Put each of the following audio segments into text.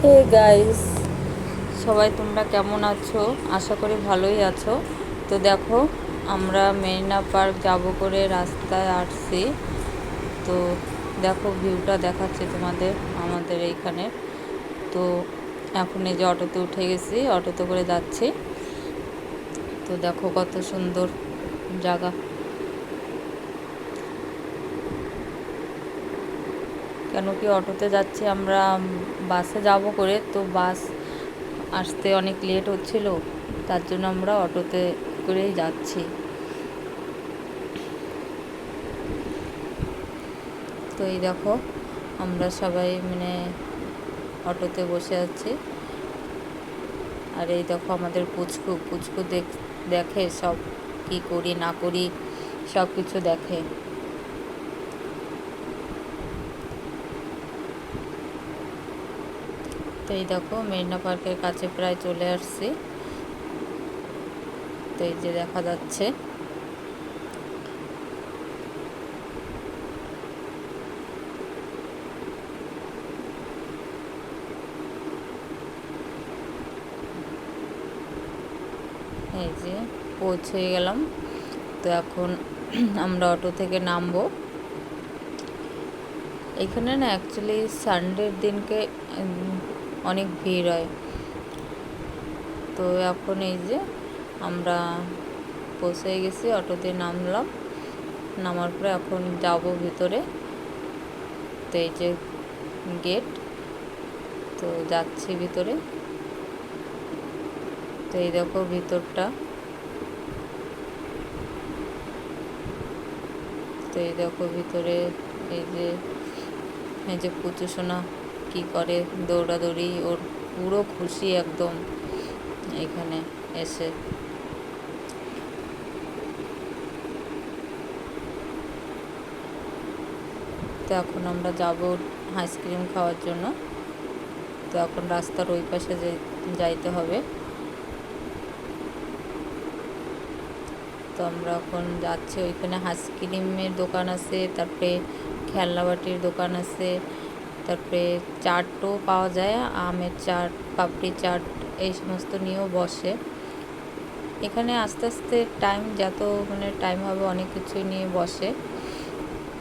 Hey guys, সবাই তোমরা কেমন আছো? আশা করি ভালোই আছো। তো দেখো, আমরা মেরিনা পার্ক যাব করে রাস্তায় আসছি। তো দেখো, ভিউটা দেখাচ্ছি তোমাদের আমাদের এইখানে। তো এখন এই যে অটোতে উঠে গেছি, অটোতে করে যাচ্ছি। তো দেখো কত সুন্দর জায়গা। কেন কি অটোতে যাচ্ছি আমরা, বাসে যাব করে, তো বাস আসতে অনেক লেট হচ্ছিল, তার জন্য আমরা অটোতে করেই যাচ্ছি। তো এই দেখো, আমরা সবাই অটোতে বসে আছি। আর এই দেখো আমাদের পুচকু পুচকু দেখে সব, কি করি না করি সব কিছু দেখে। তো এই দেখো, মেরিনা পার্কের কাছে প্রায় চলে আসছি। তো এই যে দেখা যাচ্ছে, এই যে পৌঁছে গেলাম। তো এখন আমরা অটো থেকে নামবো। এখানে না অ্যাকচুয়ালি সানডের দিনকে অনেক ভিড় হয়। তো এখন এই যে আমরা পৌঁছে গেছি, অটোতে নামলাম। নামার পরে এখন যাব ভিতরে। তো এই যে গেট, তো যাচ্ছি ভিতরে। তো এই দেখো ভিতরটা। তো এই দেখো ভিতরে, এই যে এই যে পুচু সোনা কী করে, দৌড়াদৌড়ি, ওর পুরো খুশি একদম এখানে এসে। তো এখন আমরা যাব আইসক্রিম খাওয়ার জন্য। তো এখন রাস্তার ওই পাশে যাইতে হবে। তো আমরা এখন যাচ্ছি, ওইখানে আইসক্রিমের দোকান আছে, তারপরে খেলনাবাটির দোকান আছে, তারপরে চাটও পাওয়া যায়, আমের চাট, পাপড়ি চাট, এই সমস্ত নিয়েও বসে এখানে। আস্তে আস্তে টাইম যত টাইম হবে, অনেক কিছুই নিয়ে বসে।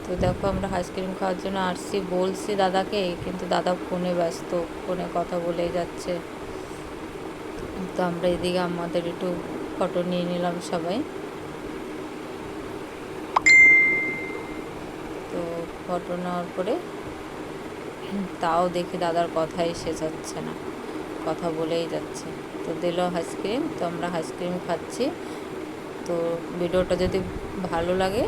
তো দেখো, আমরা আইসক্রিম খাওয়ার জন্য আসছি, বলছি দাদাকে, কিন্তু দাদা ফোনে ব্যস্ত, ফোনে কথা বলেই যাচ্ছে। তো আমরা এদিকে আমাদের একটু ফটো নিয়ে নিলাম সবাই। তো ফটো নেওয়ার পরে তাও দেখি দাদার কথাই শেষ হচ্ছে না, কথা বলেই যাচ্ছে। তো দিল আইসক্রিম, তো আমরা আইসক্রিম খাচ্ছি। তো ভিডিওটা যদি ভালো লাগে